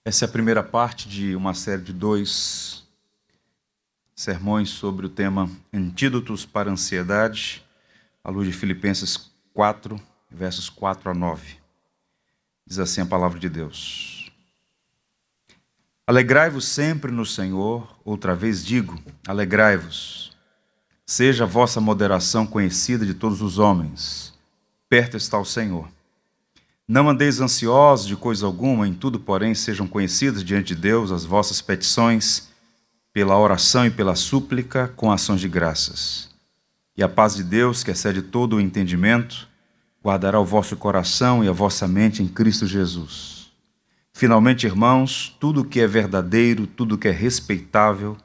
Essa é a primeira parte de uma série de 2 sermões sobre o tema Antídotos para a Ansiedade, à luz de Filipenses 4, versos 4 a 9. Diz assim a palavra de Deus: Alegrai-vos sempre no Senhor, outra vez digo, alegrai-vos. Seja a vossa moderação conhecida de todos os homens, perto está o Senhor. Não andeis ansiosos de coisa alguma, em tudo, porém, sejam conhecidas diante de Deus as vossas petições, pela oração e pela súplica, com ações de graças. E a paz de Deus, que excede todo o entendimento, guardará o vosso coração e a vossa mente em Cristo Jesus. Finalmente, irmãos, tudo que é verdadeiro, tudo que é respeitável,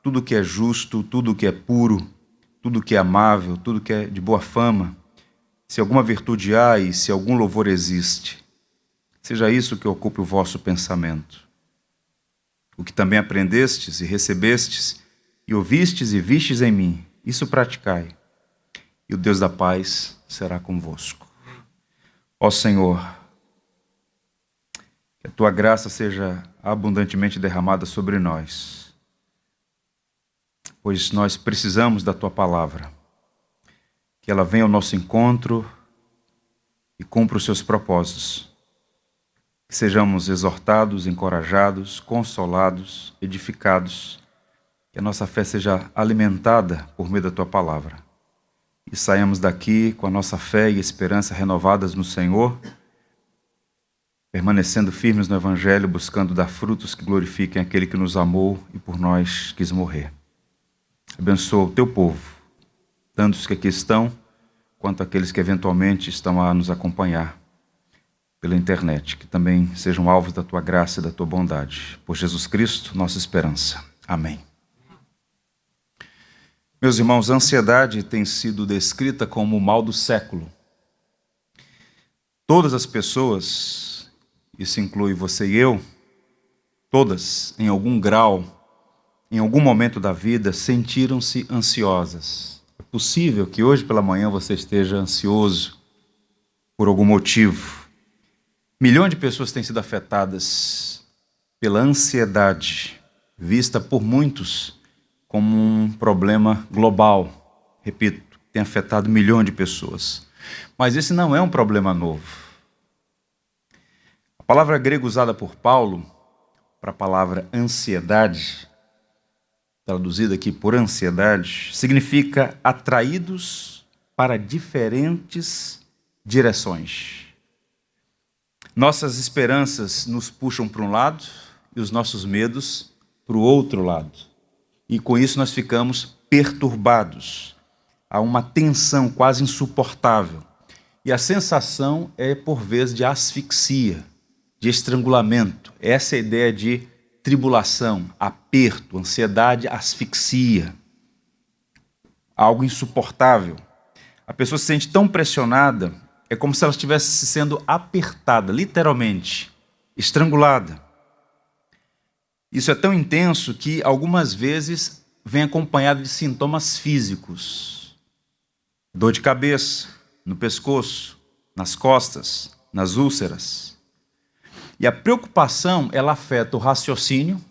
tudo que é justo, tudo que é puro, tudo que é amável, tudo que é de boa fama, se alguma virtude há e se algum louvor existe, seja isso que ocupe o vosso pensamento. O que também aprendestes e recebestes, e ouvistes e vistes em mim, isso praticai, e o Deus da paz será convosco. Ó Senhor, que a tua graça seja abundantemente derramada sobre nós, pois nós precisamos da tua palavra. Que ela venha ao nosso encontro e cumpra os seus propósitos. Que sejamos exortados, encorajados, consolados, edificados. Que a nossa fé seja alimentada por meio da tua palavra. E saiamos daqui com a nossa fé e esperança renovadas no Senhor, permanecendo firmes no Evangelho, buscando dar frutos que glorifiquem aquele que nos amou e por nós quis morrer. Abençoa o teu povo, tanto os que aqui estão, quanto aqueles que eventualmente estão a nos acompanhar pela internet, que também sejam alvos da tua graça e da tua bondade. Por Jesus Cristo, nossa esperança. Amém. Meus irmãos, a ansiedade tem sido descrita como o mal do século. Todas as pessoas, isso inclui você e eu, todas, em algum grau, em algum momento da vida, sentiram-se ansiosas. É possível que hoje pela manhã você esteja ansioso por algum motivo. Milhões de pessoas têm sido afetadas pela ansiedade, vista por muitos como um problema global. Repito, tem afetado milhões de pessoas. Mas esse não é um problema novo. A palavra grega usada por Paulo para a palavra ansiedade, traduzida aqui por ansiedade, significa atraídos para diferentes direções. Nossas esperanças nos puxam para um lado e os nossos medos para o outro lado. E com isso nós ficamos perturbados. Há uma tensão quase insuportável. E a sensação é, por vezes, de asfixia, de estrangulamento. Essa é a ideia de tribulação, aperto, ansiedade, asfixia, algo insuportável. A pessoa se sente tão pressionada, é como se ela estivesse sendo apertada, literalmente, estrangulada. Isso é tão intenso que algumas vezes vem acompanhado de sintomas físicos. Dor de cabeça, no pescoço, nas costas, nas úlceras. E a preocupação, ela afeta o raciocínio,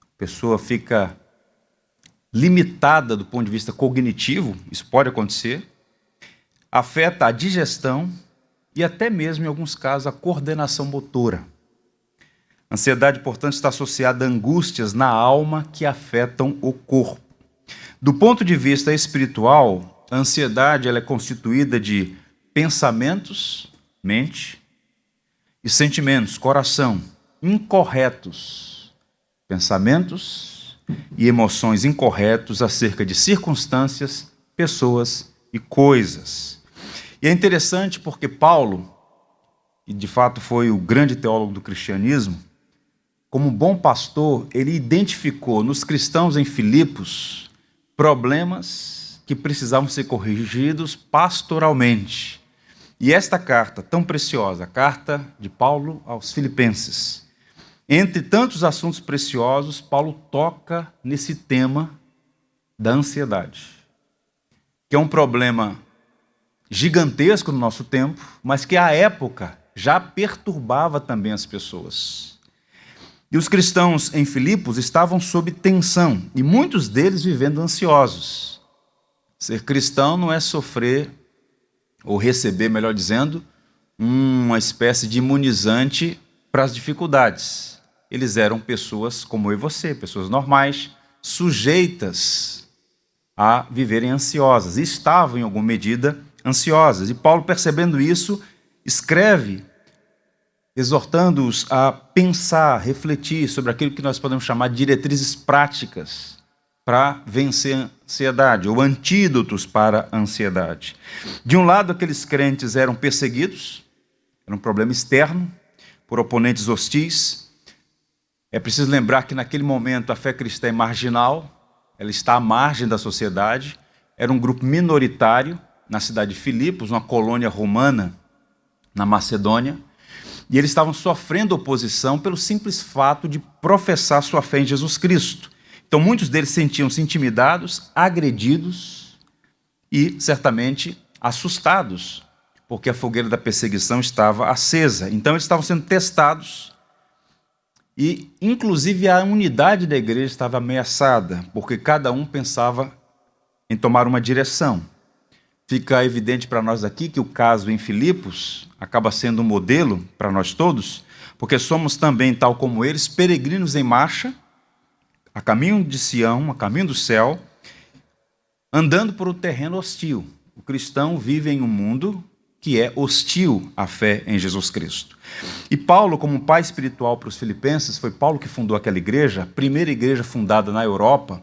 a pessoa fica limitada do ponto de vista cognitivo, isso pode acontecer, afeta a digestão e até mesmo, em alguns casos, a coordenação motora. A ansiedade, portanto, está associada a angústias na alma que afetam o corpo. Do ponto de vista espiritual, a ansiedade ela é constituída de pensamentos, mente, e sentimentos, coração, incorretos, pensamentos e emoções incorretos acerca de circunstâncias, pessoas e coisas. E é interessante porque Paulo, que de fato foi o grande teólogo do cristianismo, como bom pastor, ele identificou nos cristãos em Filipos problemas que precisavam ser corrigidos pastoralmente. E esta carta tão preciosa, a carta de Paulo aos Filipenses, entre tantos assuntos preciosos, Paulo toca nesse tema da ansiedade, que é um problema gigantesco no nosso tempo, mas que à época já perturbava também as pessoas. E os cristãos em Filipos estavam sob tensão, e muitos deles vivendo ansiosos. Ser cristão não é sofrer, ou receber, melhor dizendo, uma espécie de imunizante para as dificuldades. Eles eram pessoas como eu e você, pessoas normais, sujeitas a viverem ansiosas, e estavam em alguma medida ansiosas. E Paulo, percebendo isso, escreve exortando-os a pensar, refletir sobre aquilo que nós podemos chamar de diretrizes práticas para vencer a ansiedade, ou antídotos para a ansiedade. De um lado, aqueles crentes eram perseguidos, era um problema externo, por oponentes hostis. É preciso lembrar que naquele momento a fé cristã é marginal, ela está à margem da sociedade, era um grupo minoritário na cidade de Filipos, uma colônia romana na Macedônia, e eles estavam sofrendo oposição pelo simples fato de professar sua fé em Jesus Cristo. Então muitos deles sentiam-se intimidados, agredidos e certamente assustados, porque a fogueira da perseguição estava acesa. Então eles estavam sendo testados e inclusive a unidade da igreja estava ameaçada, porque cada um pensava em tomar uma direção. Fica evidente para nós aqui que o caso em Filipos acaba sendo um modelo para nós todos, porque somos também, tal como eles, peregrinos em marcha, a caminho de Sião, a caminho do céu, andando por um terreno hostil. O cristão vive em um mundo que é hostil à fé em Jesus Cristo. E Paulo, como pai espiritual para os filipenses, foi Paulo que fundou aquela igreja, a primeira igreja fundada na Europa,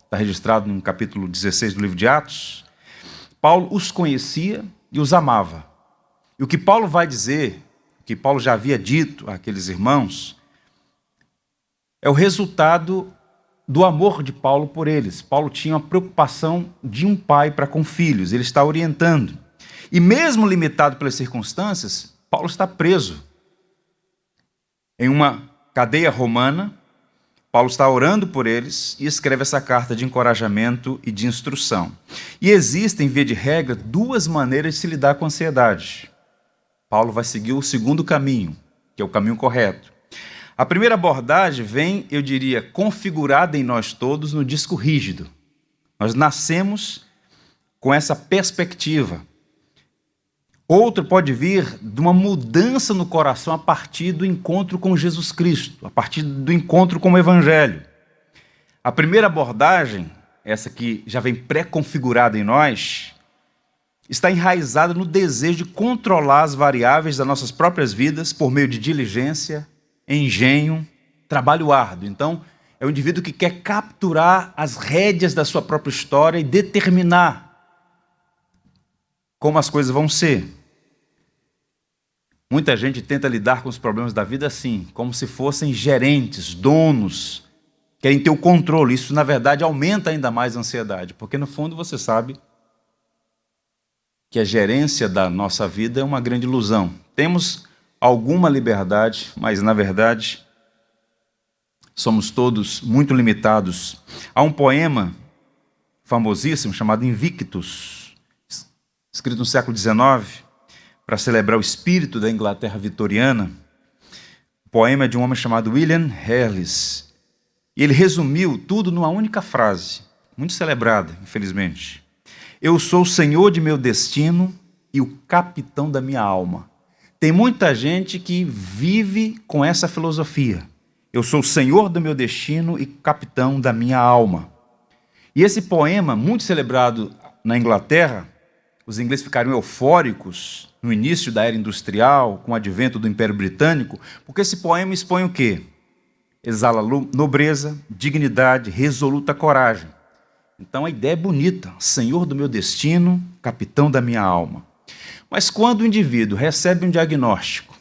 está registrado no capítulo 16 do livro de Atos. Paulo os conhecia e os amava. E o que Paulo vai dizer, o que Paulo já havia dito àqueles irmãos, é o resultado do amor de Paulo por eles. Paulo tinha uma preocupação de um pai para com filhos, ele está orientando. E mesmo limitado pelas circunstâncias, Paulo está preso em uma cadeia romana. Paulo está orando por eles e escreve essa carta de encorajamento e de instrução. E existem, via de regra, duas maneiras de se lidar com a ansiedade. Paulo vai seguir o segundo caminho, que é o caminho correto. A primeira abordagem vem, eu diria, configurada em nós todos no disco rígido. Nós nascemos com essa perspectiva. Outro pode vir de uma mudança no coração a partir do encontro com Jesus Cristo, a partir do encontro com o Evangelho. A primeira abordagem, essa que já vem pré-configurada em nós, está enraizada no desejo de controlar as variáveis das nossas próprias vidas por meio de diligência, engenho, trabalho árduo. Então, é o indivíduo que quer capturar as rédeas da sua própria história e determinar como as coisas vão ser. Muita gente tenta lidar com os problemas da vida assim, como se fossem gerentes, donos, querem ter o controle. Isso, na verdade, aumenta ainda mais a ansiedade, porque, no fundo, você sabe que a gerência da nossa vida é uma grande ilusão. Temos alguma liberdade, mas, na verdade, somos todos muito limitados. Há um poema famosíssimo chamado Invictus, escrito no século XIX, para celebrar o espírito da Inglaterra vitoriana. O poema é de um homem chamado William Harris. E ele resumiu tudo numa única frase, muito celebrada, infelizmente. Eu sou o senhor de meu destino e o capitão da minha alma. Tem muita gente que vive com essa filosofia. Eu sou o senhor do meu destino e capitão da minha alma. E esse poema, muito celebrado na Inglaterra, os ingleses ficaram eufóricos no início da era industrial, com o advento do Império Britânico, porque esse poema expõe o quê? Exala nobreza, dignidade, resoluta coragem. Então a ideia é bonita, senhor do meu destino, capitão da minha alma. Mas quando o indivíduo recebe um diagnóstico,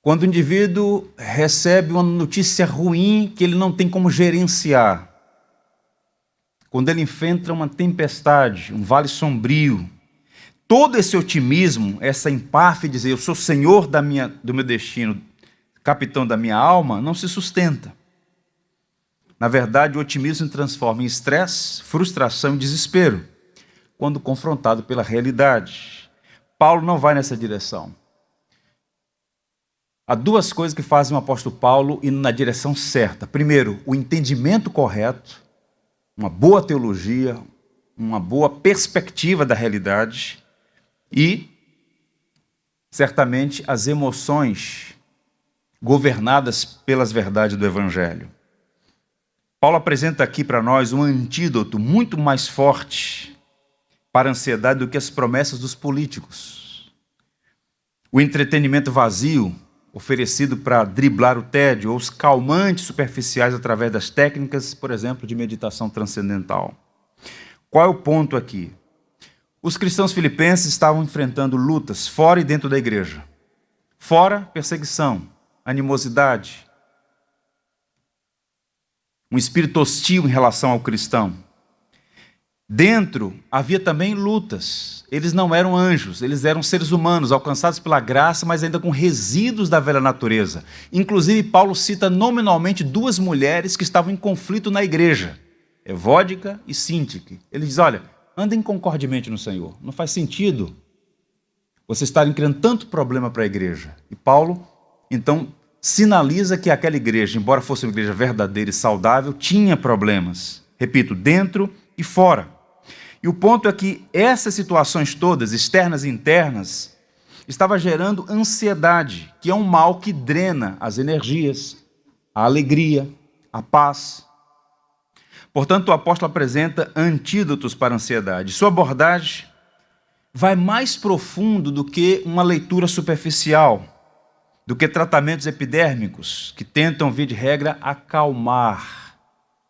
quando o indivíduo recebe uma notícia ruim que ele não tem como gerenciar, quando ele enfrenta uma tempestade, um vale sombrio, todo esse otimismo, essa empáfia de dizer eu sou senhor do meu destino, capitão da minha alma, não se sustenta. Na verdade, o otimismo se transforma em estresse, frustração e desespero, quando confrontado pela realidade. Paulo não vai nessa direção. há duas coisas que fazem o apóstolo Paulo ir na direção certa. Primeiro, o entendimento correto, uma boa teologia, uma boa perspectiva da realidade e, certamente, as emoções governadas pelas verdades do Evangelho. Paulo apresenta aqui para nós um antídoto muito mais forte para a ansiedade do que as promessas dos políticos. O entretenimento vazio, oferecido para driblar o tédio, ou os calmantes superficiais através das técnicas, por exemplo, de meditação transcendental. Qual é o ponto aqui? Os cristãos filipenses estavam enfrentando lutas fora e dentro da igreja. Fora, perseguição, animosidade, um espírito hostil em relação ao cristão. Dentro havia também lutas. Eles não eram anjos, eles eram seres humanos, alcançados pela graça, mas ainda com resíduos da velha natureza. Inclusive, Paulo cita nominalmente duas mulheres que estavam em conflito na igreja, Evódica e Síntique. Ele diz, olha, andem concordemente no Senhor. Não faz sentido vocês estarem criando tanto problema para a igreja. E Paulo, então, sinaliza que aquela igreja, embora fosse uma igreja verdadeira e saudável, tinha problemas. Repito, dentro e fora. E o ponto é que essas situações todas, externas e internas, estava gerando ansiedade, que é um mal que drena as energias, a alegria, a paz. Portanto, o apóstolo apresenta antídotos para a ansiedade. Sua abordagem vai mais profundo do que uma leitura superficial, do que tratamentos epidérmicos que tentam, via de regra, acalmar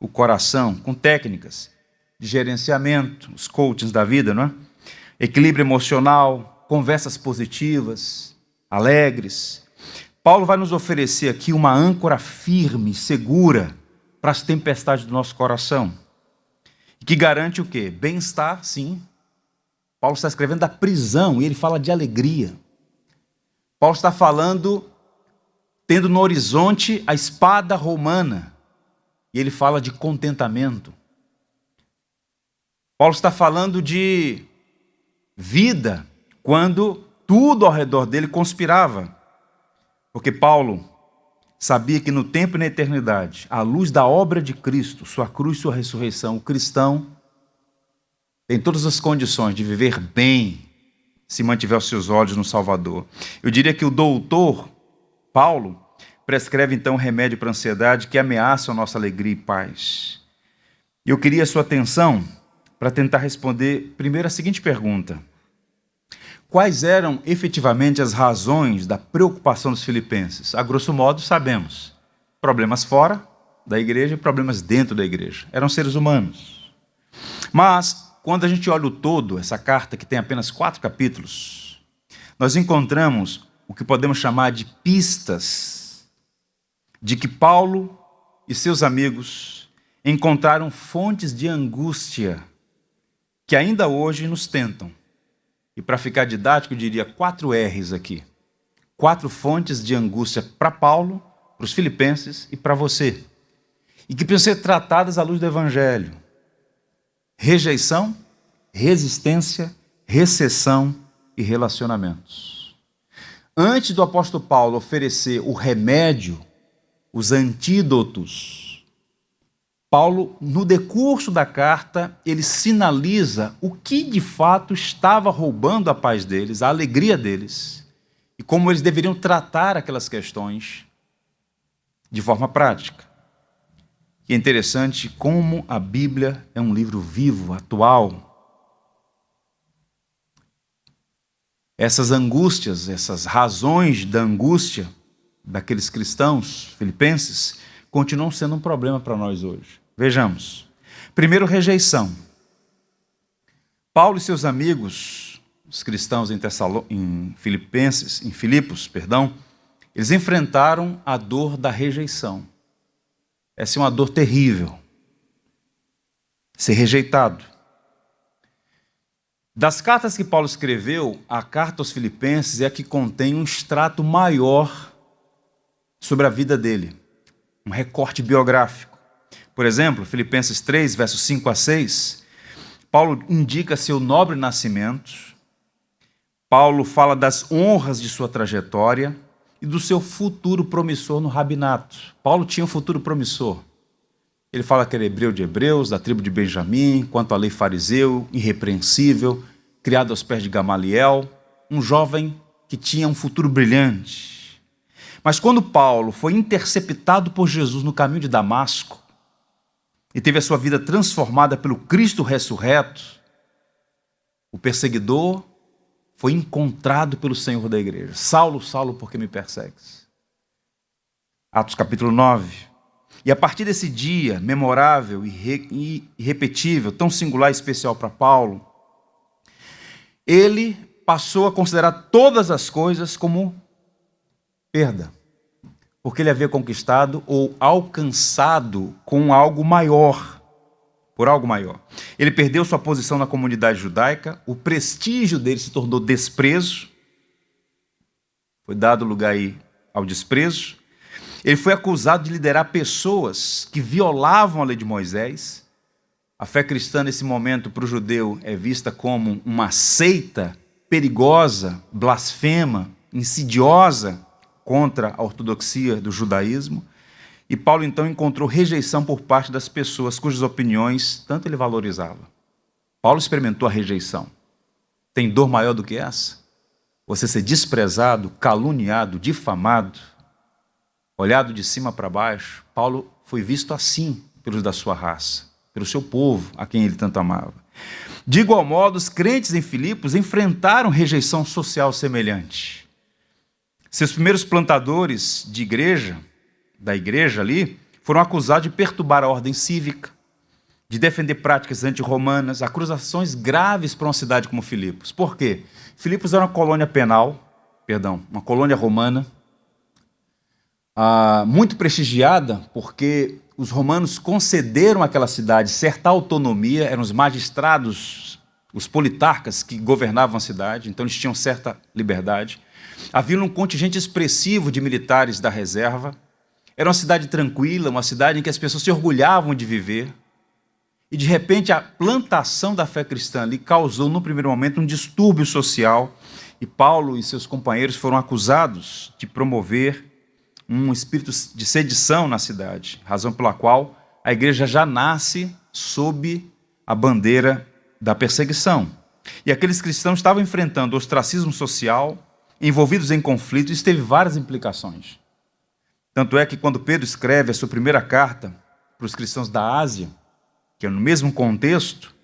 o coração com técnicas de gerenciamento, os coachings da vida, não é? Equilíbrio emocional, conversas positivas, alegres. Paulo vai nos oferecer aqui uma âncora firme, segura, para as tempestades do nosso coração, que garante o quê? Bem-estar, sim. Paulo está escrevendo da prisão e ele fala de alegria. Paulo está falando, tendo no horizonte a espada romana, e ele fala de contentamento. Paulo está falando de vida, quando tudo ao redor dele conspirava. Porque Paulo sabia que no tempo e na eternidade, à luz da obra de Cristo, sua cruz e sua ressurreição, o cristão tem todas as condições de viver bem, se mantiver os seus olhos no Salvador. Eu diria que o doutor Paulo prescreve então um remédio para a ansiedade que ameaça a nossa alegria e paz. E eu queria a sua atenção para tentar responder primeiro a seguinte pergunta: quais eram efetivamente as razões da preocupação dos filipenses? A grosso modo, sabemos. Problemas fora da igreja e problemas dentro da igreja. Eram seres humanos. Mas, quando a gente olha o todo, essa carta que tem apenas 4 capítulos, nós encontramos o que podemos chamar de pistas de que Paulo e seus amigos encontraram fontes de angústia que ainda hoje nos tentam. E para ficar didático, eu diria 4 R's aqui. 4 fontes de angústia para Paulo, para os filipenses e para você. E que precisam ser tratadas à luz do Evangelho. Rejeição, resistência, recessão e relacionamentos. Antes do apóstolo Paulo oferecer o remédio, os antídotos, Paulo, no decurso da carta, ele sinaliza o que de fato estava roubando a paz deles, a alegria deles, e como eles deveriam tratar aquelas questões de forma prática. E é interessante como a Bíblia é um livro vivo, atual. Essas angústias, essas razões da angústia daqueles cristãos filipenses continuam sendo um problema para nós hoje. Vejamos. Primeiro, rejeição. Paulo e seus amigos, os cristãos em Filipos, eles enfrentaram a dor da rejeição. Essa é uma dor terrível. Ser rejeitado. Das cartas que Paulo escreveu, a carta aos Filipenses é a que contém um extrato maior sobre a vida dele. Um recorte biográfico. Por exemplo, Filipenses 3, versos 5 a 6, Paulo indica seu nobre nascimento, Paulo fala das honras de sua trajetória e do seu futuro promissor no rabinato. Paulo tinha um futuro promissor. Ele fala que era hebreu de hebreus, da tribo de Benjamim, quanto à lei fariseu, irrepreensível, criado aos pés de Gamaliel, um jovem que tinha um futuro brilhante. Mas quando Paulo foi interceptado por Jesus no caminho de Damasco e teve a sua vida transformada pelo Cristo ressurreto, o perseguidor foi encontrado pelo Senhor da igreja. Saulo, Saulo, por que me persegues? Atos capítulo 9. E a partir desse dia memorável e irrepetível, tão singular e especial para Paulo, ele passou a considerar todas as coisas como perda, porque ele havia conquistado ou alcançado com algo maior, por algo maior. Ele perdeu sua posição na comunidade judaica, o prestígio dele se tornou desprezo, foi dado lugar aí ao desprezo. Ele foi acusado de liderar pessoas que violavam a lei de Moisés. A fé cristã, nesse momento, para o judeu, é vista como uma seita perigosa, blasfema, insidiosa contra a ortodoxia do judaísmo. E Paulo, então, encontrou rejeição por parte das pessoas cujas opiniões tanto ele valorizava. Paulo experimentou a rejeição. Tem dor maior do que essa? Você ser desprezado, caluniado, difamado, olhado de cima para baixo. Paulo foi visto assim pelos da sua raça, pelo seu povo, a quem ele tanto amava. De igual modo, os crentes em Filipos enfrentaram rejeição social semelhante. Seus primeiros plantadores de igreja, da igreja ali, foram acusados de perturbar a ordem cívica, de defender práticas anti-romanas, acusações graves para uma cidade como Filipos. Por quê? Filipos era uma colônia uma colônia romana, muito prestigiada, porque os romanos concederam àquela cidade certa autonomia, eram os magistrados, os politarcas que governavam a cidade, então eles tinham certa liberdade. Havia um contingente expressivo de militares da reserva. Era uma cidade tranquila, uma cidade em que as pessoas se orgulhavam de viver. E, de repente, a plantação da fé cristã ali causou, no primeiro momento, um distúrbio social. E Paulo e seus companheiros foram acusados de promover um espírito de sedição na cidade, razão pela qual a igreja já nasce sob a bandeira da perseguição. E aqueles cristãos estavam enfrentando ostracismo social, envolvidos em conflitos, e isso teve várias implicações. Tanto é que quando Pedro escreve a sua primeira carta para os cristãos da Ásia, que é no mesmo contexto,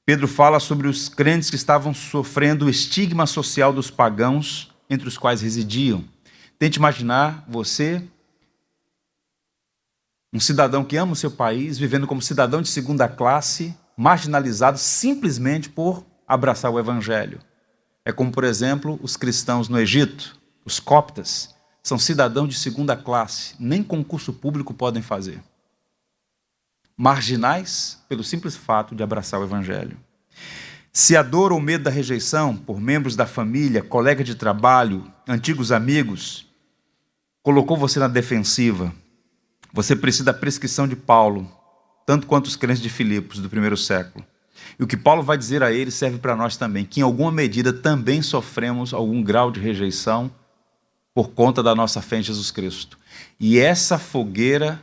Pedro fala sobre os crentes que estavam sofrendo o estigma social dos pagãos entre os quais residiam. Tente imaginar você, um cidadão que ama o seu país, vivendo como cidadão de segunda classe, marginalizado simplesmente por abraçar o evangelho. É como, por exemplo, os cristãos no Egito, os coptas, são cidadãos de segunda classe, nem concurso público podem fazer. Marginais pelo simples fato de abraçar o evangelho. Se a dor ou medo da rejeição por membros da família, colega de trabalho, antigos amigos, colocou você na defensiva, você precisa da prescrição de Paulo, tanto quanto os crentes de Filipos do primeiro século. E o que Paulo vai dizer a eles serve para nós também, que em alguma medida também sofremos algum grau de rejeição por conta da nossa fé em Jesus Cristo. E essa fogueira,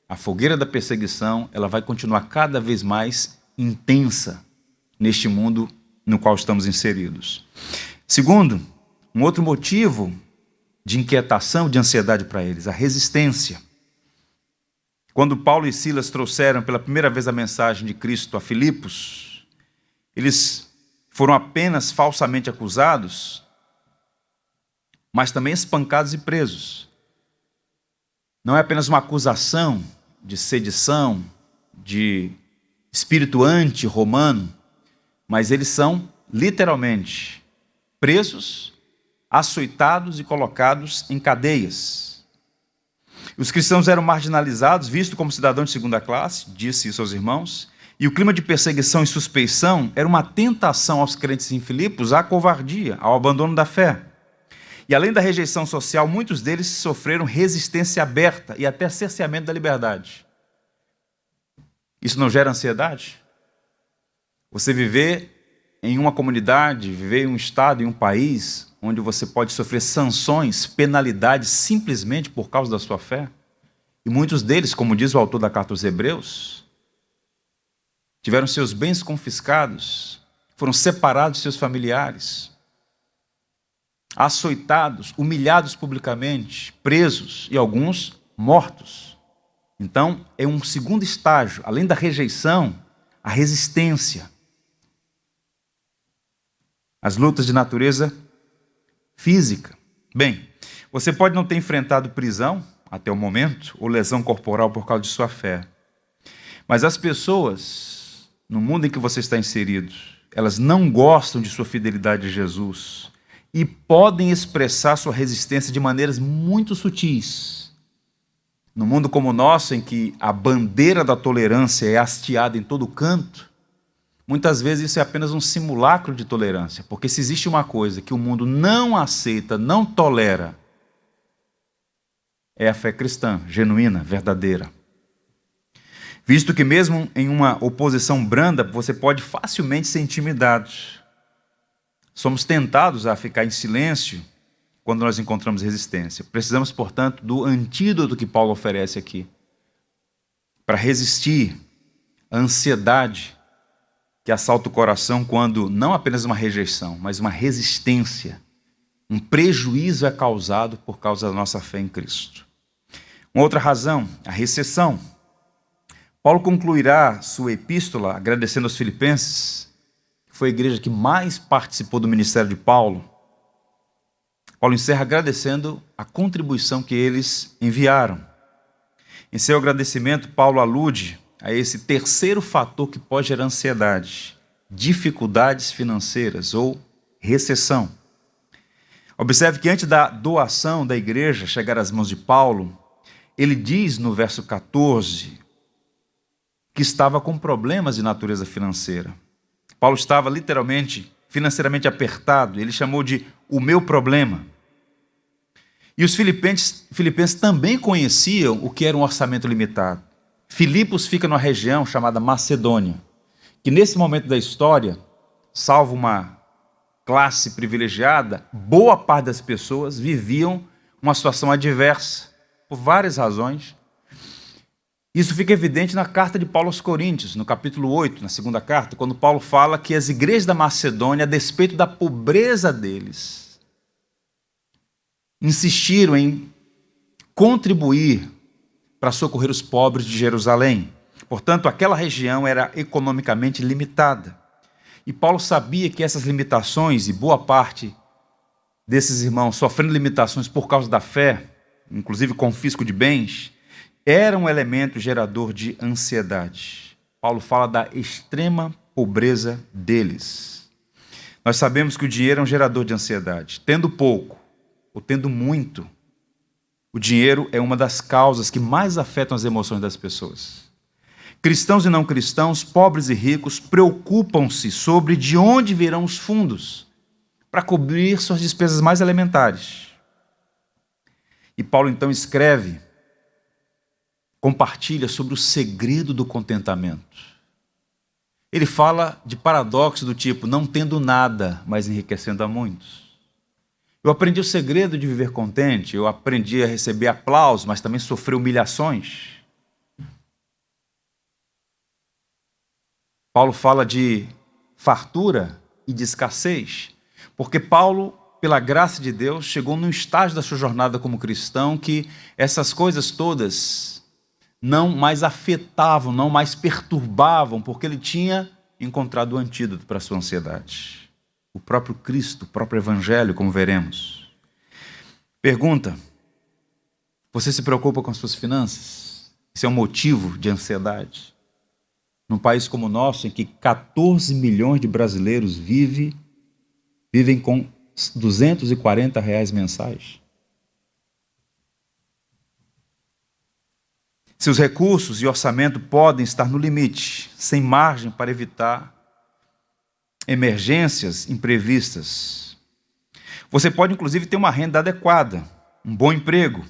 a fogueira da perseguição, ela vai continuar cada vez mais intensa neste mundo no qual estamos inseridos. Segundo, um outro motivo de inquietação, de ansiedade para eles, a resistência. Quando Paulo e Silas trouxeram pela primeira vez a mensagem de Cristo a Filipos, eles foram apenas falsamente acusados, mas também espancados e presos. Não é apenas uma acusação de sedição, de espírito anti-romano, mas eles são literalmente presos, açoitados e colocados em cadeias. Os cristãos eram marginalizados, vistos como cidadãos de segunda classe, disse isso aos irmãos, e o clima de perseguição e suspeição era uma tentação aos crentes em Filipos à covardia, ao abandono da fé. E além da rejeição social, muitos deles sofreram resistência aberta e até cerceamento da liberdade. Isso não gera ansiedade? Você viver em uma comunidade, viver em um estado, em um país, onde você pode sofrer sanções, penalidades, simplesmente por causa da sua fé. E muitos deles, como diz o autor da carta aos Hebreus, tiveram seus bens confiscados, foram separados de seus familiares, açoitados, humilhados publicamente, presos e alguns mortos. Então, é um segundo estágio, além da rejeição, a resistência. As lutas de natureza física. Bem, você pode não ter enfrentado prisão até o momento, ou lesão corporal por causa de sua fé. Mas as pessoas, no mundo em que você está inserido, elas não gostam de sua fidelidade a Jesus e podem expressar sua resistência de maneiras muito sutis. No mundo como o nosso, em que a bandeira da tolerância é hasteada em todo canto, muitas vezes isso é apenas um simulacro de tolerância, porque se existe uma coisa que o mundo não aceita, não tolera, é a fé cristã, genuína, verdadeira. Visto que mesmo em uma oposição branda, você pode facilmente ser intimidado. Somos tentados a ficar em silêncio quando nós encontramos resistência. Precisamos, portanto, do antídoto que Paulo oferece aqui, para resistir à ansiedade que assalta o coração quando não apenas uma rejeição, mas uma resistência, um prejuízo é causado por causa da nossa fé em Cristo. Uma outra razão, a recessão. Paulo concluirá sua epístola agradecendo aos Filipenses, que foi a igreja que mais participou do ministério de Paulo. Paulo encerra agradecendo a contribuição que eles enviaram. Em seu agradecimento, Paulo alude a esse terceiro fator que pode gerar ansiedade: dificuldades financeiras ou recessão. Observe que antes da doação da igreja chegar às mãos de Paulo, ele diz no verso 14 que estava com problemas de natureza financeira. Paulo estava literalmente, financeiramente apertado. Ele chamou de o meu problema. E os filipenses também conheciam o que era um orçamento limitado. Filipos fica numa região chamada Macedônia, que nesse momento da história, salvo uma classe privilegiada, boa parte das pessoas viviam uma situação adversa, por várias razões. Isso fica evidente na carta de Paulo aos Coríntios, no capítulo 8, na segunda carta, quando Paulo fala que as igrejas da Macedônia, a despeito da pobreza deles, insistiram em contribuir para socorrer os pobres de Jerusalém. Portanto, aquela região era economicamente limitada. E Paulo sabia que essas limitações, e boa parte desses irmãos sofrendo limitações por causa da fé, inclusive confisco de bens, era um elemento gerador de ansiedade. Paulo fala da extrema pobreza deles. Nós sabemos que o dinheiro é um gerador de ansiedade. Tendo pouco ou tendo muito, o dinheiro é uma das causas que mais afetam as emoções das pessoas. Cristãos e não cristãos, pobres e ricos, preocupam-se sobre de onde virão os fundos para cobrir suas despesas mais elementares. E Paulo então escreve, compartilha sobre o segredo do contentamento. Ele fala de paradoxo do tipo, não tendo nada, mas enriquecendo a muitos. Eu aprendi o segredo de viver contente, eu aprendi a receber aplausos, mas também sofrer humilhações. Paulo fala de fartura e de escassez, porque Paulo, pela graça de Deus, chegou num estágio da sua jornada como cristão que essas coisas todas não mais afetavam, não mais perturbavam, porque ele tinha encontrado o antídoto para a sua ansiedade. O próprio Cristo, o próprio Evangelho, como veremos. Pergunta: você se preocupa com as suas finanças? Isso é um motivo de ansiedade? Num país como o nosso, em que 14 milhões de brasileiros vivem com R$240 mensais. Seus recursos e orçamento podem estar no limite, sem margem para evitar emergências imprevistas. Você pode, inclusive, ter uma renda adequada, um bom emprego,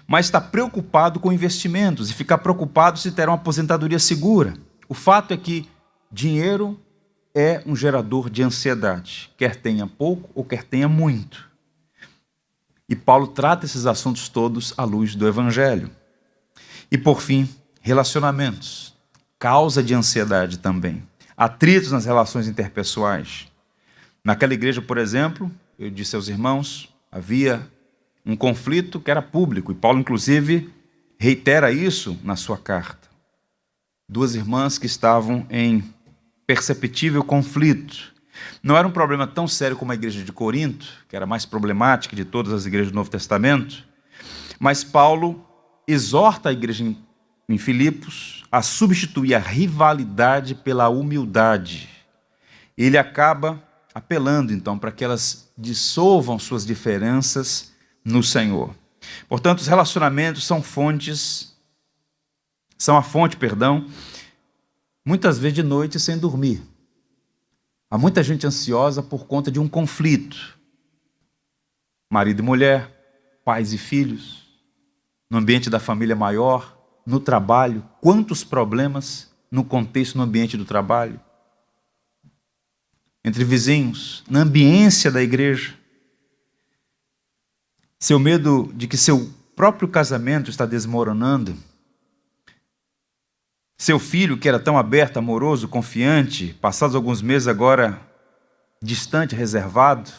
mas está preocupado com investimentos e ficar preocupado se terá uma aposentadoria segura. O fato é que dinheiro é um gerador de ansiedade, quer tenha pouco ou quer tenha muito. E Paulo trata esses assuntos todos à luz do Evangelho. E por fim, relacionamentos, causa de ansiedade também. Atritos nas relações interpessoais. Naquela igreja, por exemplo, eu disse aos irmãos, havia um conflito que era público, e Paulo, inclusive, reitera isso na sua carta. Duas irmãs que estavam em perceptível conflito. Não era um problema tão sério como a igreja de Corinto, que era a mais problemática de todas as igrejas do Novo Testamento, mas Paulo exorta a igreja em Filipos a substituir a rivalidade pela humildade. Ele acaba apelando, então, para que elas dissolvam suas diferenças no Senhor. Portanto, os relacionamentos são a fonte, muitas vezes de noite sem dormir. Há muita gente ansiosa por conta de um conflito. Marido e mulher, pais e filhos, no ambiente da família maior, no trabalho, quantos problemas no contexto, no ambiente do trabalho. Entre vizinhos, na ambiência da igreja. Seu medo de que seu próprio casamento está desmoronando. Seu filho, que era tão aberto, amoroso, confiante, passados alguns meses agora distante, reservado,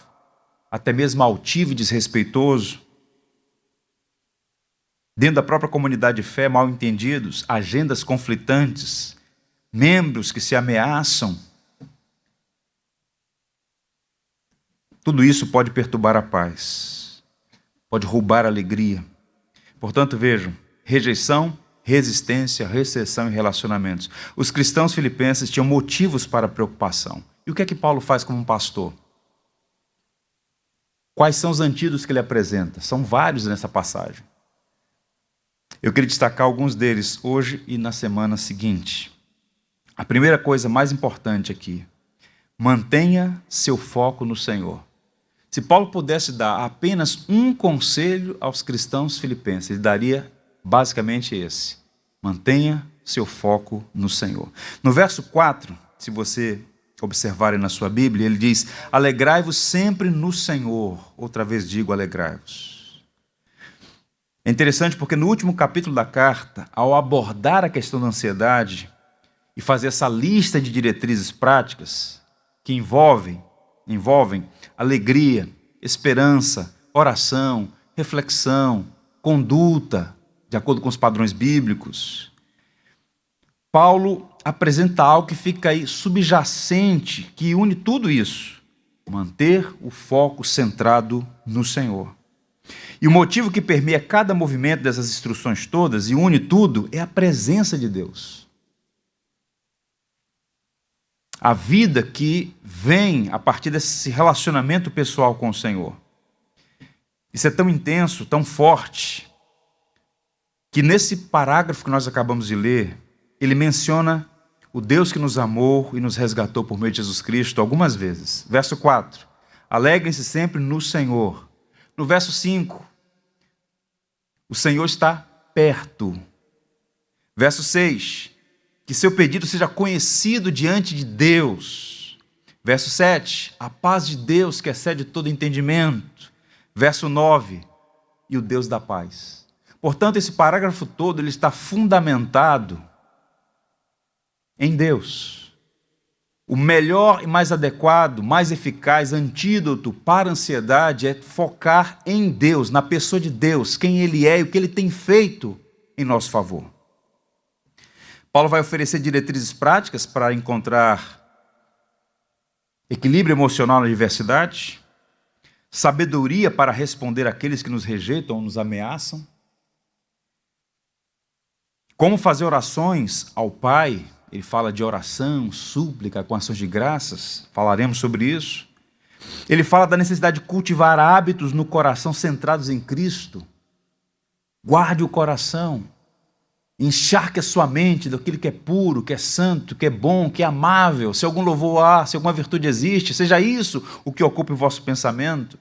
até mesmo altivo e desrespeitoso. Dentro da própria comunidade de fé, mal entendidos, agendas conflitantes, membros que se ameaçam. Tudo isso pode perturbar a paz, pode roubar a alegria. Portanto, vejam, rejeição, resistência, recessão e relacionamentos. Os cristãos filipenses tinham motivos para preocupação. E o que é que Paulo faz como um pastor? Quais são os antídotos que ele apresenta? São vários nessa passagem. Eu queria destacar alguns deles hoje e na semana seguinte. A primeira coisa mais importante aqui, mantenha seu foco no Senhor. Se Paulo pudesse dar apenas um conselho aos cristãos filipenses, ele daria basicamente esse: mantenha seu foco no Senhor. No verso 4, se você observar aí na sua Bíblia, ele diz: alegrai-vos sempre no Senhor. Outra vez digo, alegrai-vos. É interessante porque no último capítulo da carta, ao abordar a questão da ansiedade e fazer essa lista de diretrizes práticas que envolvem alegria, esperança, oração, reflexão, conduta, de acordo com os padrões bíblicos, Paulo apresenta algo que fica aí subjacente, que une tudo isso: manter o foco centrado no Senhor. E o motivo que permeia cada movimento dessas instruções todas e une tudo é a presença de Deus. A vida que vem a partir desse relacionamento pessoal com o Senhor. Isso é tão intenso, tão forte, que nesse parágrafo que nós acabamos de ler, ele menciona o Deus que nos amou e nos resgatou por meio de Jesus Cristo algumas vezes. Verso 4, alegrem-se sempre no Senhor. No verso 5, o Senhor está perto. Verso 6, que seu pedido seja conhecido diante de Deus. Verso 7, a paz de Deus que excede todo entendimento. Verso 9, e o Deus da paz. Portanto, esse parágrafo todo ele está fundamentado em Deus. O melhor e mais adequado, mais eficaz antídoto para a ansiedade é focar em Deus, na pessoa de Deus, quem Ele é e o que Ele tem feito em nosso favor. Paulo vai oferecer diretrizes práticas para encontrar equilíbrio emocional na diversidade, sabedoria para responder àqueles que nos rejeitam ou nos ameaçam, como fazer orações ao Pai. Ele fala de oração, súplica, com ações de graças, falaremos sobre isso. Ele fala da necessidade de cultivar hábitos no coração centrados em Cristo. Guarde o coração, encharque a sua mente daquilo que é puro, que é santo, que é bom, que é amável. Se algum louvor há, se alguma virtude existe, seja isso o que ocupe o vosso pensamento.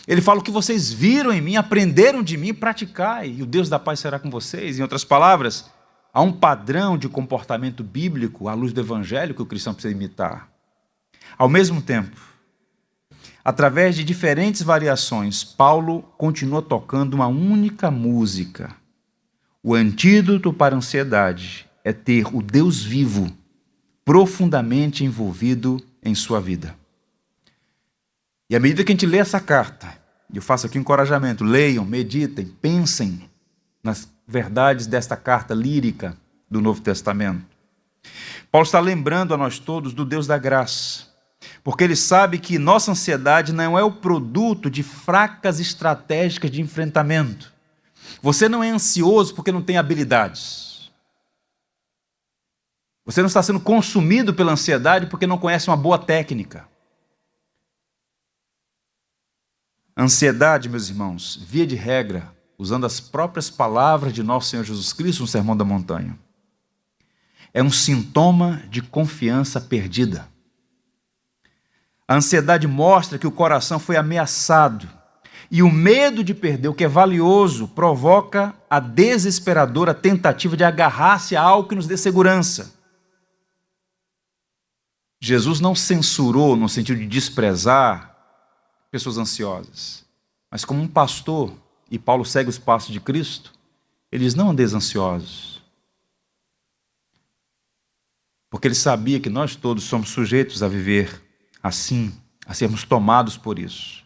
Ele fala: o que vocês viram em mim, aprenderam de mim, praticai, e o Deus da paz será com vocês. Em outras palavras, há um padrão de comportamento bíblico à luz do Evangelho que o cristão precisa imitar. Ao mesmo tempo, através de diferentes variações, Paulo continua tocando uma única música. O antídoto para a ansiedade é ter o Deus vivo profundamente envolvido em sua vida. E à medida que a gente lê essa carta, e eu faço aqui um encorajamento, leiam, meditem, pensem nas verdades desta carta lírica do Novo Testamento. Paulo está lembrando a nós todos do Deus da graça, porque ele sabe que nossa ansiedade não é o produto de fracas estratégicas de enfrentamento. Você não é ansioso porque não tem habilidades. Você não está sendo consumido pela ansiedade porque não conhece uma boa técnica. Ansiedade, meus irmãos, via de regra, usando as próprias palavras de nosso Senhor Jesus Cristo no Sermão da Montanha, é um sintoma de confiança perdida. A ansiedade mostra que o coração foi ameaçado e o medo de perder o que é valioso provoca a desesperadora tentativa de agarrar-se a algo que nos dê segurança. Jesus não censurou no sentido de desprezar pessoas ansiosas, mas como um pastor, e Paulo segue os passos de Cristo, ele diz: não andeis ansiosos, porque ele sabia que nós todos somos sujeitos a viver assim, a sermos tomados por isso.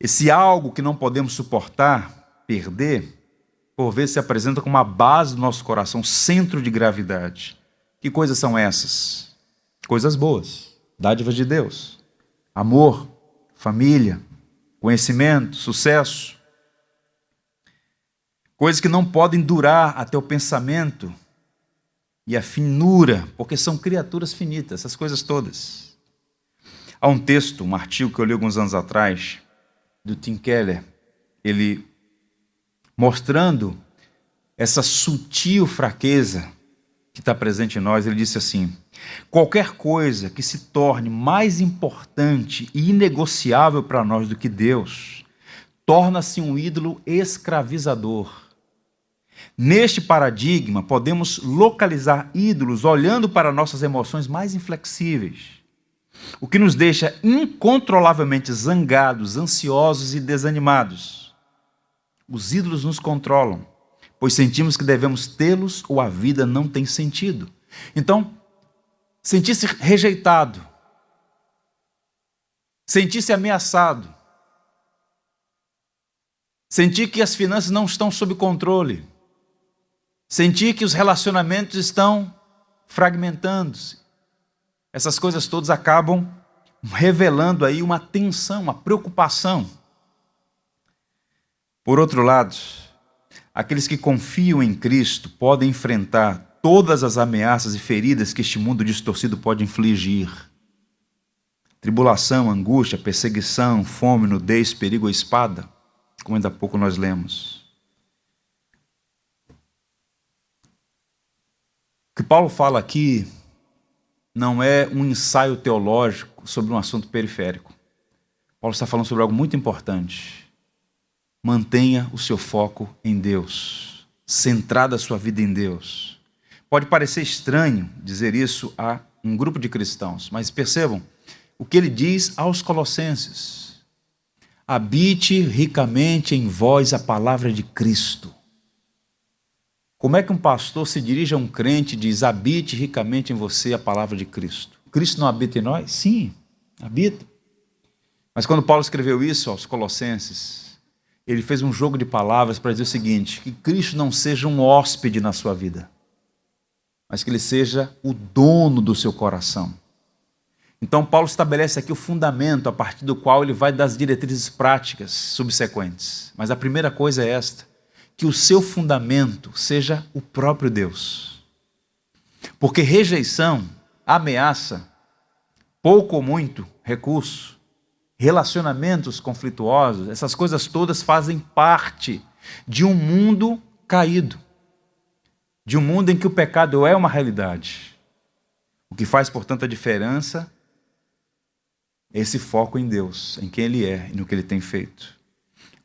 Esse algo que não podemos suportar, perder, por vezes se apresenta como a base do nosso coração, centro de gravidade. Que coisas são essas? Coisas boas, dádivas de Deus, amor, família, conhecimento, sucesso. Coisas que não podem durar até o pensamento e a finura, porque são criaturas finitas, essas coisas todas. Há um texto, um artigo que eu li alguns anos atrás, do Tim Keller, ele mostrando essa sutil fraqueza que está presente em nós. Ele disse assim: qualquer coisa que se torne mais importante e inegociável para nós do que Deus, torna-se um ídolo escravizador. Neste paradigma, podemos localizar ídolos olhando para nossas emoções mais inflexíveis, o que nos deixa incontrolavelmente zangados, ansiosos e desanimados. Os ídolos nos controlam, pois sentimos que devemos tê-los ou a vida não tem sentido. Então, sentir-se rejeitado, sentir-se ameaçado, sentir que as finanças não estão sob controle, sentir que os relacionamentos estão fragmentando-se, essas coisas todas acabam revelando aí uma tensão, uma preocupação. Por outro lado, aqueles que confiam em Cristo podem enfrentar todas as ameaças e feridas que este mundo distorcido pode infligir. Tribulação, angústia, perseguição, fome, nudez, perigo ou espada, como ainda há pouco nós lemos. O que Paulo fala aqui não é um ensaio teológico sobre um assunto periférico. Paulo está falando sobre algo muito importante. Mantenha o seu foco em Deus, centrada a sua vida em Deus. Pode parecer estranho dizer isso a um grupo de cristãos, mas percebam o que ele diz aos Colossenses: habite ricamente em vós a palavra de Cristo. Como é que um pastor se dirige a um crente e diz: habite ricamente em você a palavra de Cristo? Cristo não habita em nós? Sim, habita. Mas quando Paulo escreveu isso aos Colossenses, ele fez um jogo de palavras para dizer o seguinte: que Cristo não seja um hóspede na sua vida, mas que ele seja o dono do seu coração. Então Paulo estabelece aqui o fundamento a partir do qual ele vai dar as diretrizes práticas subsequentes. Mas a primeira coisa é esta: que o seu fundamento seja o próprio Deus. Porque rejeição, ameaça, pouco ou muito recurso, relacionamentos conflituosos, essas coisas todas fazem parte de um mundo caído, de um mundo em que o pecado é uma realidade. O que faz, portanto, a diferença é esse foco em Deus, em quem Ele é e no que Ele tem feito.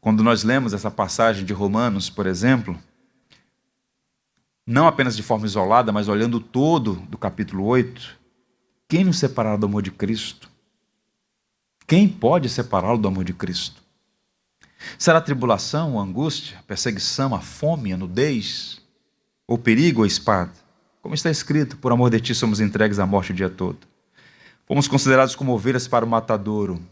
Quando nós lemos essa passagem de Romanos, por exemplo, não apenas de forma isolada, mas olhando todo do capítulo 8, Quem nos separará do amor de Cristo? Quem pode separá-lo do amor de Cristo? Será a tribulação, a angústia, a perseguição, a fome, a nudez, o perigo ou a espada? Como está escrito, por amor de ti somos entregues à morte o dia todo. Fomos considerados como ovelhas para o matadouro.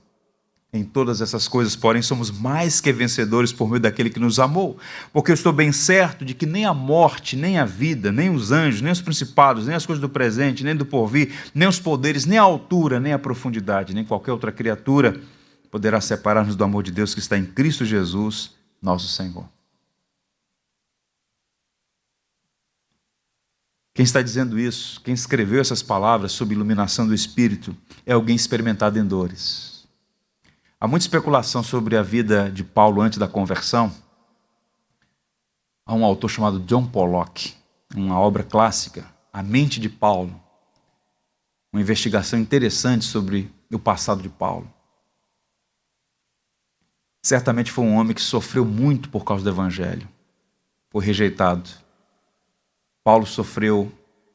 Em todas essas coisas, porém, somos mais que vencedores por meio daquele que nos amou. Porque eu estou bem certo de que nem a morte, nem a vida, nem os anjos, nem os principados, nem as coisas do presente, nem do porvir, nem os poderes, nem a altura, nem a profundidade, nem qualquer outra criatura poderá separar-nos do amor de Deus que está em Cristo Jesus, nosso Senhor. Quem está dizendo isso, quem escreveu essas palavras sob iluminação do Espírito, é alguém experimentado em dores. Há muita especulação sobre a vida de Paulo antes da conversão. Há um autor chamado John Pollock, uma obra clássica, A Mente de Paulo, uma investigação interessante sobre o passado de Paulo. Certamente foi um homem que sofreu muito por causa do Evangelho, foi rejeitado. Paulo sofreu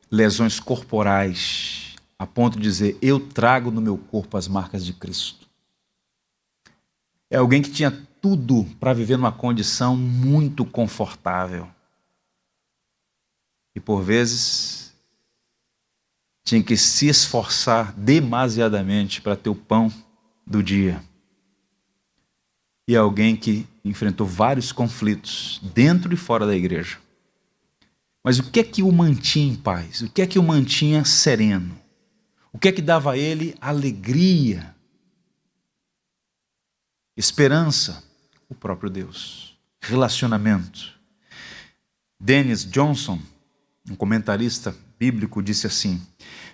lesões corporais, a ponto de dizer, eu trago no meu corpo as marcas de Cristo. É alguém que tinha tudo para viver numa condição muito confortável. E por vezes tinha que se esforçar demasiadamente para ter o pão do dia. E é alguém que enfrentou vários conflitos dentro e fora da igreja. Mas o que é que o mantinha em paz? O que é que o mantinha sereno? O que é que dava a ele alegria? Esperança, o próprio Deus. Relacionamento. Dennis Johnson, um comentarista bíblico, disse assim,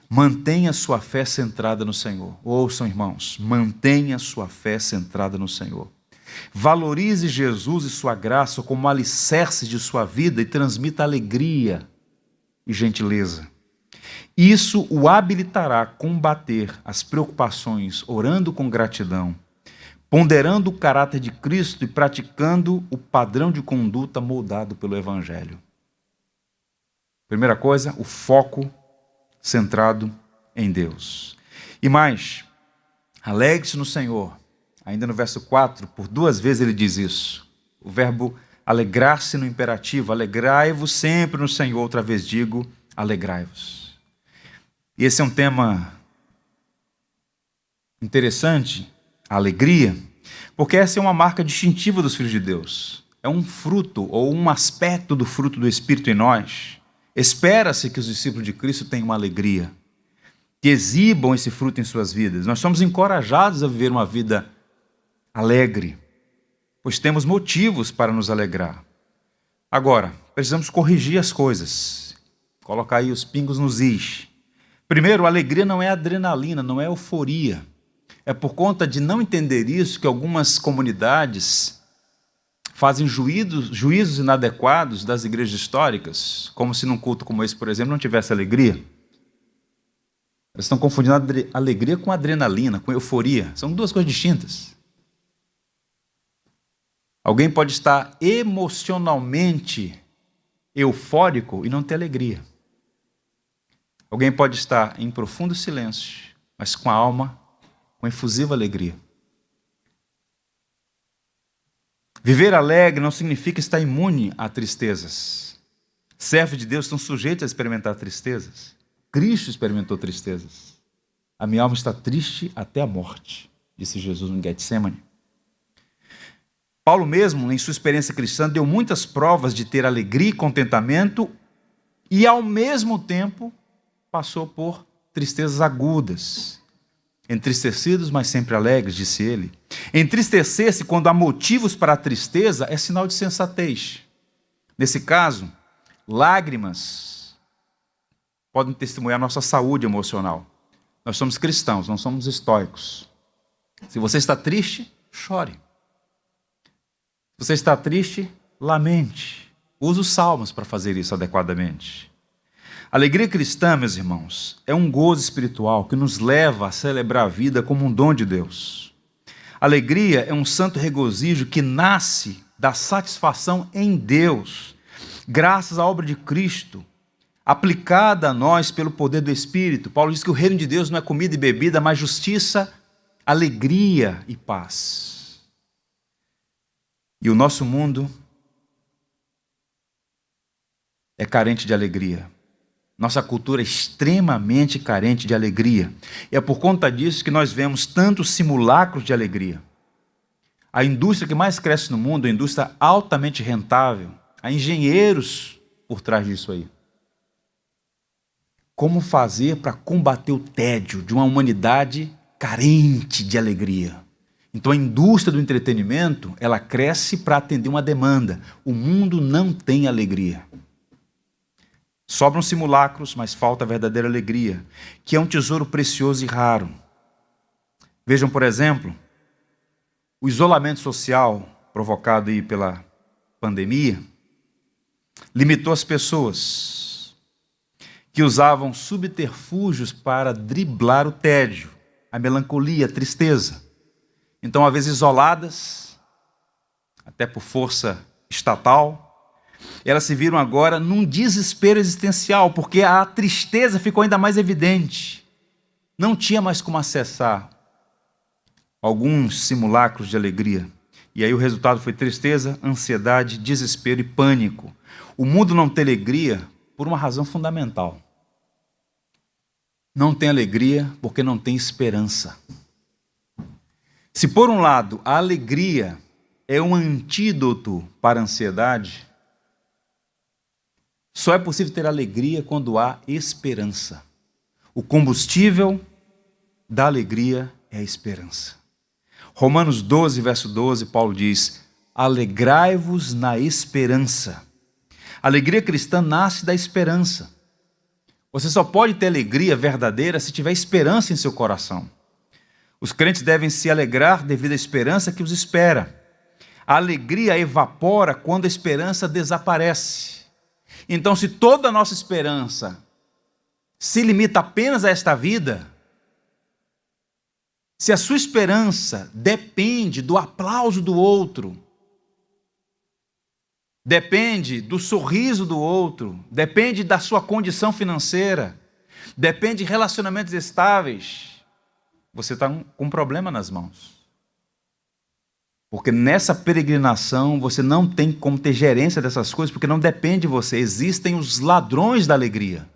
mantenha sua fé centrada no Senhor. Ouçam, irmãos, mantenha sua fé centrada no Senhor. Valorize Jesus e sua graça como alicerce de sua vida e transmita alegria e gentileza. Isso o habilitará a combater as preocupações, orando com gratidão, ponderando o caráter de Cristo e praticando o padrão de conduta moldado pelo Evangelho. Primeira coisa, o foco centrado em Deus. E mais, alegre-se no Senhor. Ainda no verso 4, por 2 vezes ele diz isso. O verbo alegrar-se no imperativo, alegrai-vos sempre no Senhor. Outra vez digo, alegrai-vos. E esse é um tema interessante, a alegria, porque essa é uma marca distintiva dos filhos de Deus. É um fruto ou um aspecto do fruto do Espírito em nós. Espera-se que os discípulos de Cristo tenham uma alegria, que exibam esse fruto em suas vidas. Nós somos encorajados a viver uma vida alegre, pois temos motivos para nos alegrar. Agora, precisamos corrigir as coisas, colocar aí os pingos nos is. Primeiro, a alegria não é adrenalina, não é euforia. É por conta de não entender isso que algumas comunidades fazem juízos inadequados das igrejas históricas, como se num culto como esse, por exemplo, não tivesse alegria. Eles estão confundindo alegria com adrenalina, com euforia. São 2 coisas distintas. Alguém pode estar emocionalmente eufórico e não ter alegria. Alguém pode estar em profundo silêncio, mas com a alma com efusiva alegria. Viver alegre não significa estar imune a tristezas. Servos de Deus estão sujeitos a experimentar tristezas. Cristo experimentou tristezas. A minha alma está triste até a morte, disse Jesus no Getsemane. Paulo mesmo, em sua experiência cristã, deu muitas provas de ter alegria e contentamento e, ao mesmo tempo, passou por tristezas agudas. Entristecidos, mas sempre alegres, disse ele. Entristecer-se quando há motivos para a tristeza é sinal de sensatez. Nesse caso, lágrimas podem testemunhar nossa saúde emocional. Nós somos cristãos, não somos estoicos. Se você está triste, chore. Se você está triste, lamente. Use os salmos para fazer isso adequadamente. A alegria cristã, meus irmãos, é um gozo espiritual que nos leva a celebrar a vida como um dom de Deus. A alegria é um santo regozijo que nasce da satisfação em Deus, graças à obra de Cristo, aplicada a nós pelo poder do Espírito. Paulo diz que o reino de Deus não é comida e bebida, mas justiça, alegria e paz. E o nosso mundo é carente de alegria. Nossa cultura é extremamente carente de alegria. E é por conta disso que nós vemos tantos simulacros de alegria. A indústria que mais cresce no mundo é a indústria altamente rentável. Há engenheiros por trás disso aí. Como fazer para combater o tédio de uma humanidade carente de alegria? Então a indústria do entretenimento, ela cresce para atender uma demanda. O mundo não tem alegria. Sobram simulacros, mas falta a verdadeira alegria, que é um tesouro precioso e raro. Vejam, por exemplo, o isolamento social provocado aí pela pandemia limitou as pessoas que usavam subterfúgios para driblar o tédio, a melancolia, a tristeza. Então, às vezes isoladas, até por força estatal, elas se viram agora num desespero existencial, porque a tristeza ficou ainda mais evidente. Não tinha mais como acessar alguns simulacros de alegria. E aí o resultado foi tristeza, ansiedade, desespero e pânico. O mundo não tem alegria por uma razão fundamental. Não tem alegria porque não tem esperança. Se por um lado a alegria é um antídoto para a ansiedade, só é possível ter alegria quando há esperança. O combustível da alegria é a esperança. Romanos 12, verso 12, Paulo diz: alegrai-vos na esperança. A alegria cristã nasce da esperança. Você só pode ter alegria verdadeira se tiver esperança em seu coração. Os crentes devem se alegrar devido à esperança que os espera. A alegria evapora quando a esperança desaparece. Então, se toda a nossa esperança se limita apenas a esta vida, se a sua esperança depende do aplauso do outro, depende do sorriso do outro, depende da sua condição financeira, depende de relacionamentos estáveis, você está com um problema nas mãos. Porque nessa peregrinação você não tem como ter gerência dessas coisas, porque não depende de você. Existem os ladrões da alegria.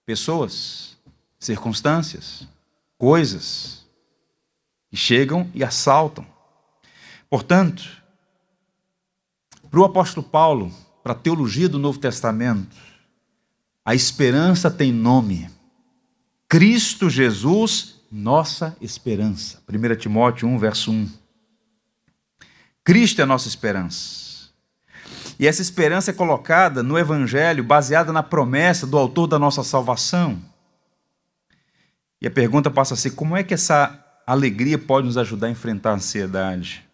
Pessoas, circunstâncias, coisas, que chegam e assaltam. Portanto, para o apóstolo Paulo, para a teologia do Novo Testamento, a esperança tem nome. Cristo Jesus, nossa esperança. 1 Timóteo 1, verso 1. Cristo é a nossa esperança. E essa esperança é colocada no Evangelho, baseada na promessa do autor da nossa salvação. E a pergunta passa a ser: como é que essa alegria pode nos ajudar a enfrentar a ansiedade?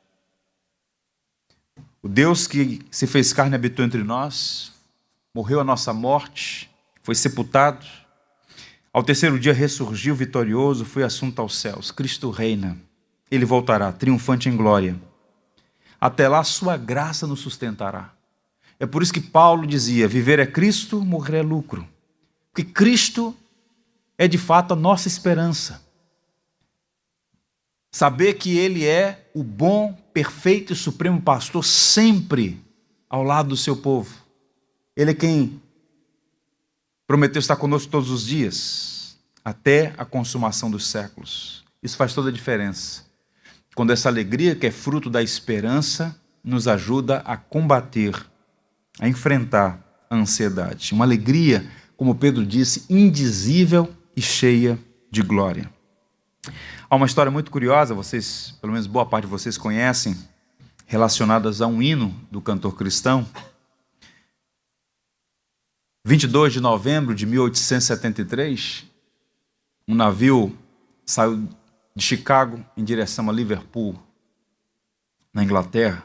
O Deus que se fez carne e habitou entre nós, morreu a nossa morte, foi sepultado, ao terceiro dia ressurgiu vitorioso, foi assunto aos céus. Cristo reina, Ele voltará triunfante em glória. Até lá, sua graça nos sustentará. É por isso que Paulo dizia: viver é Cristo, morrer é lucro. Porque Cristo é de fato a nossa esperança. Saber que Ele é o bom, perfeito e supremo pastor sempre ao lado do seu povo. Ele é quem prometeu estar conosco todos os dias, até a consumação dos séculos. Isso faz toda a diferença. Quando essa alegria, que é fruto da esperança, nos ajuda a combater, a enfrentar a ansiedade. Uma alegria, como Pedro disse, indizível e cheia de glória. Há uma história muito curiosa, vocês, pelo menos boa parte de vocês conhecem, relacionadas a um hino do cantor cristão. 22 de novembro de 1873, um navio saiu de Chicago em direção a Liverpool, na Inglaterra.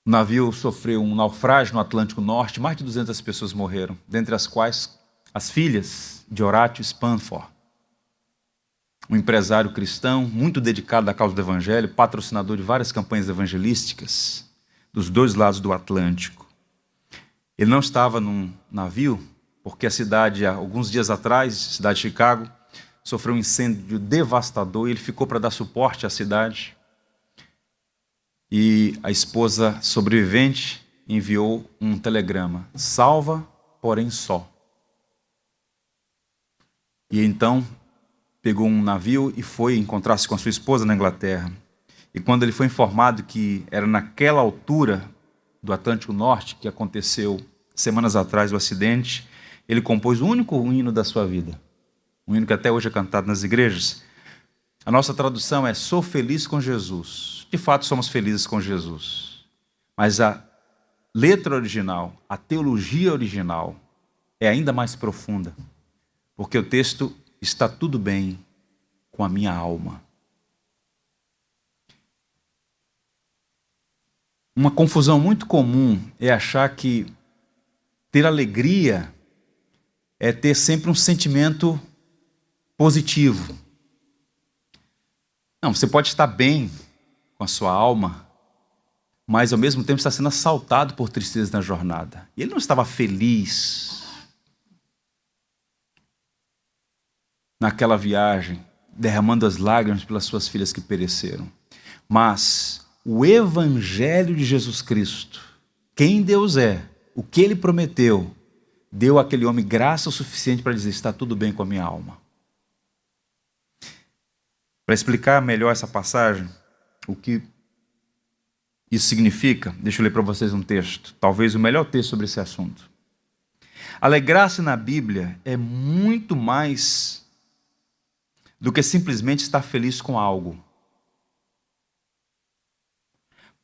O navio sofreu um naufrágio no Atlântico Norte, mais de 200 pessoas morreram, dentre as quais as filhas de Horatio Spafford, um empresário cristão muito dedicado à causa do Evangelho, patrocinador de várias campanhas evangelísticas dos dois lados do Atlântico. Ele não estava num navio, porque a cidade, há alguns dias atrás, a cidade de Chicago, sofreu um incêndio devastador e ele ficou para dar suporte à cidade. E a esposa sobrevivente enviou um telegrama: salva, porém só. E então pegou um navio e foi encontrar-se com a sua esposa na Inglaterra. E quando ele foi informado que era naquela altura do Atlântico Norte que aconteceu semanas atrás o acidente, ele compôs o único hino da sua vida, um hino que até hoje é cantado nas igrejas. A nossa tradução é: sou feliz com Jesus. De fato, somos felizes com Jesus. Mas a letra original, a teologia original, é ainda mais profunda, porque o texto: está tudo bem com a minha alma. Uma confusão muito comum é achar que ter alegria é ter sempre um sentimento positivo. Não, você pode estar bem com a sua alma, mas ao mesmo tempo está sendo assaltado por tristeza na jornada. E ele não estava feliz naquela viagem, derramando as lágrimas pelas suas filhas que pereceram. Mas o Evangelho de Jesus Cristo, quem Deus é, o que Ele prometeu, deu àquele homem graça o suficiente para dizer: está tudo bem com a minha alma. Para explicar melhor essa passagem, o que isso significa, deixa eu ler para vocês um texto, talvez o melhor texto sobre esse assunto. Alegrar-se na Bíblia é muito mais do que simplesmente estar feliz com algo.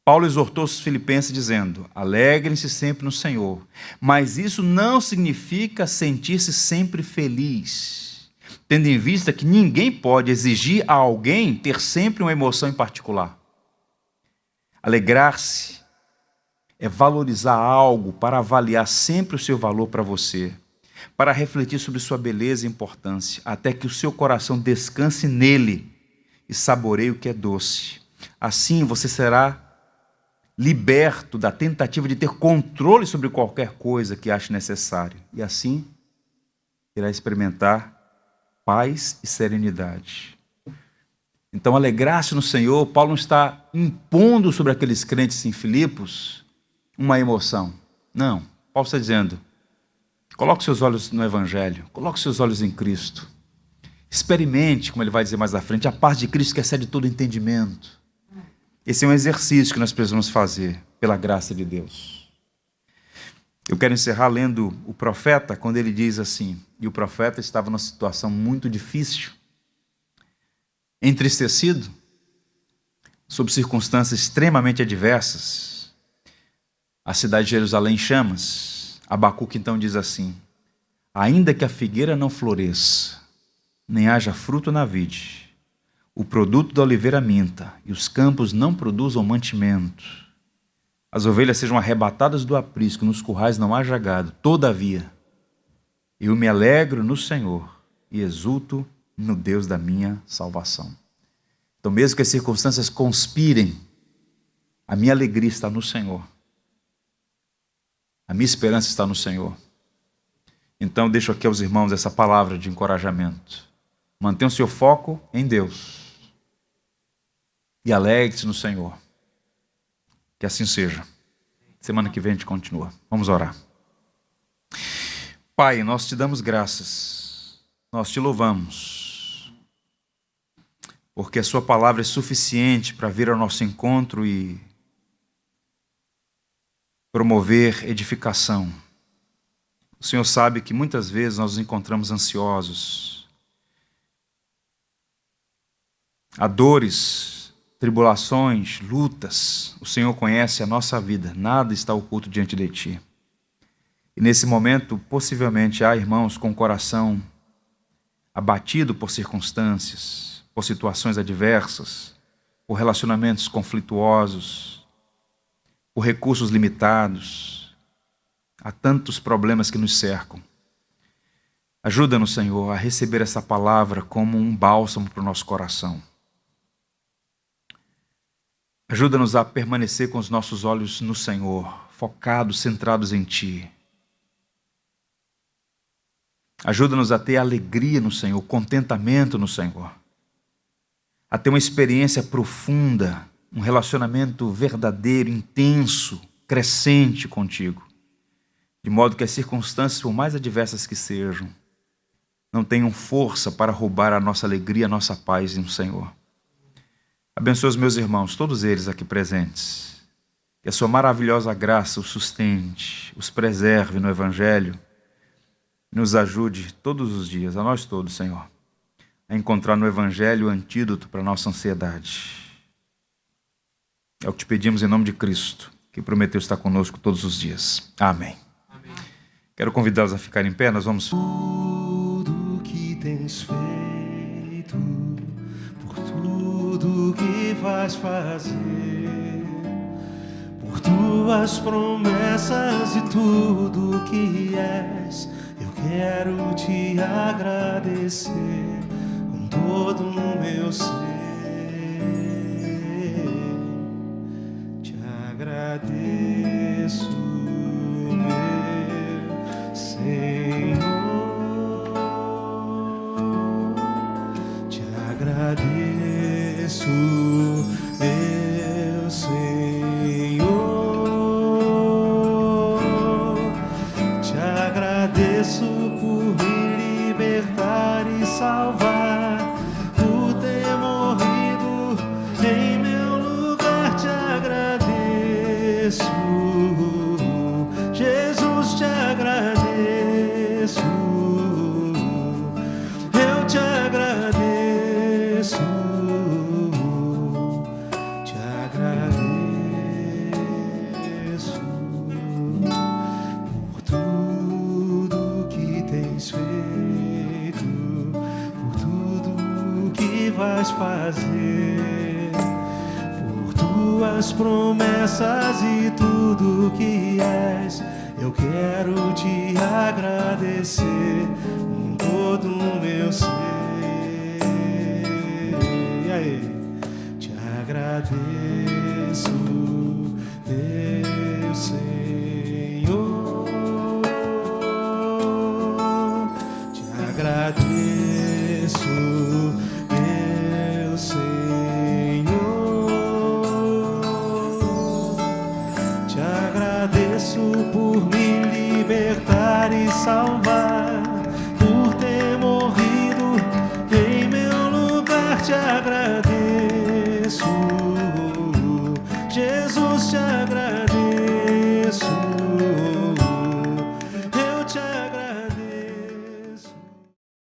Paulo exortou os filipenses dizendo: alegrem-se sempre no Senhor. Mas isso não significa sentir-se sempre feliz, tendo em vista que ninguém pode exigir a alguém ter sempre uma emoção em particular. Alegrar-se é valorizar algo para avaliar sempre o seu valor para você, para refletir sobre sua beleza e importância, até que o seu coração descanse nele e saboreie o que é doce. Assim você será liberto da tentativa de ter controle sobre qualquer coisa que ache necessário. E assim irá experimentar paz e serenidade. Então, alegrar-se no Senhor, Paulo não está impondo sobre aqueles crentes em Filipos uma emoção. Não, Paulo está dizendo: coloque seus olhos no Evangelho, coloque seus olhos em Cristo. Experimente, como ele vai dizer mais à frente, a paz de Cristo que excede todo entendimento. Esse é um exercício que nós precisamos fazer, pela graça de Deus. Eu quero encerrar lendo o profeta, quando ele diz assim: e o profeta estava numa situação muito difícil, entristecido, sob circunstâncias extremamente adversas, a cidade de Jerusalém em chamas. Abacuque então diz assim: ainda que a figueira não floresça, nem haja fruto na vide, o produto da oliveira minta, e os campos não produzam mantimento, as ovelhas sejam arrebatadas do aprisco, nos currais não haja gado, todavia, eu me alegro no Senhor e exulto no Deus da minha salvação. Então, mesmo que as circunstâncias conspirem, a minha alegria está no Senhor. A minha esperança está no Senhor. Então, eu deixo aqui aos irmãos essa palavra de encorajamento. Mantenha o seu foco em Deus. E alegre-se no Senhor. Que assim seja. Semana que vem a gente continua. Vamos orar. Pai, nós te damos graças. Nós te louvamos. Porque a sua palavra é suficiente para vir ao nosso encontro e promover edificação. O Senhor sabe que muitas vezes nós nos encontramos ansiosos. Há dores, tribulações, lutas. O Senhor conhece a nossa vida. Nada está oculto diante de Ti. E nesse momento, possivelmente, há irmãos com o coração abatido por circunstâncias, por situações adversas, por relacionamentos conflituosos, por recursos limitados. Há tantos problemas que nos cercam. Ajuda-nos, Senhor, a receber essa palavra como um bálsamo para o nosso coração. Ajuda-nos a permanecer com os nossos olhos no Senhor, focados, centrados em Ti. Ajuda-nos a ter alegria no Senhor, contentamento no Senhor, a ter uma experiência profunda, um relacionamento verdadeiro, intenso, crescente contigo, de modo que as circunstâncias, por mais adversas que sejam, não tenham força para roubar a nossa alegria, a nossa paz no Senhor. Abençoa os meus irmãos, todos eles aqui presentes, que a sua maravilhosa graça os sustente, os preserve no Evangelho, nos ajude todos os dias, a nós todos, Senhor, a encontrar no Evangelho o antídoto para a nossa ansiedade. É o que te pedimos em nome de Cristo, que prometeu estar conosco todos os dias. Amém. Amém. Quero convidá-los a ficarem em pé, nós vamos... Tudo que tens feito, por tudo que vais fazer, por tuas promessas e tudo que és, eu quero te agradecer com todo o meu ser. Te agradeço, meu Senhor. Te agradeço, meu Senhor. Te agradeço por me libertar e salvar, por ter morrido em meu lugar. Te agradeço, Jesus, te agradeço. Eu te agradeço, te agradeço por tudo que tens feito, por tudo que vais fazer, por tuas promessas e tudo que és. Eu quero te agradecer com todo o meu ser. E aí? Te agradeço, meu Senhor. Te agradeço,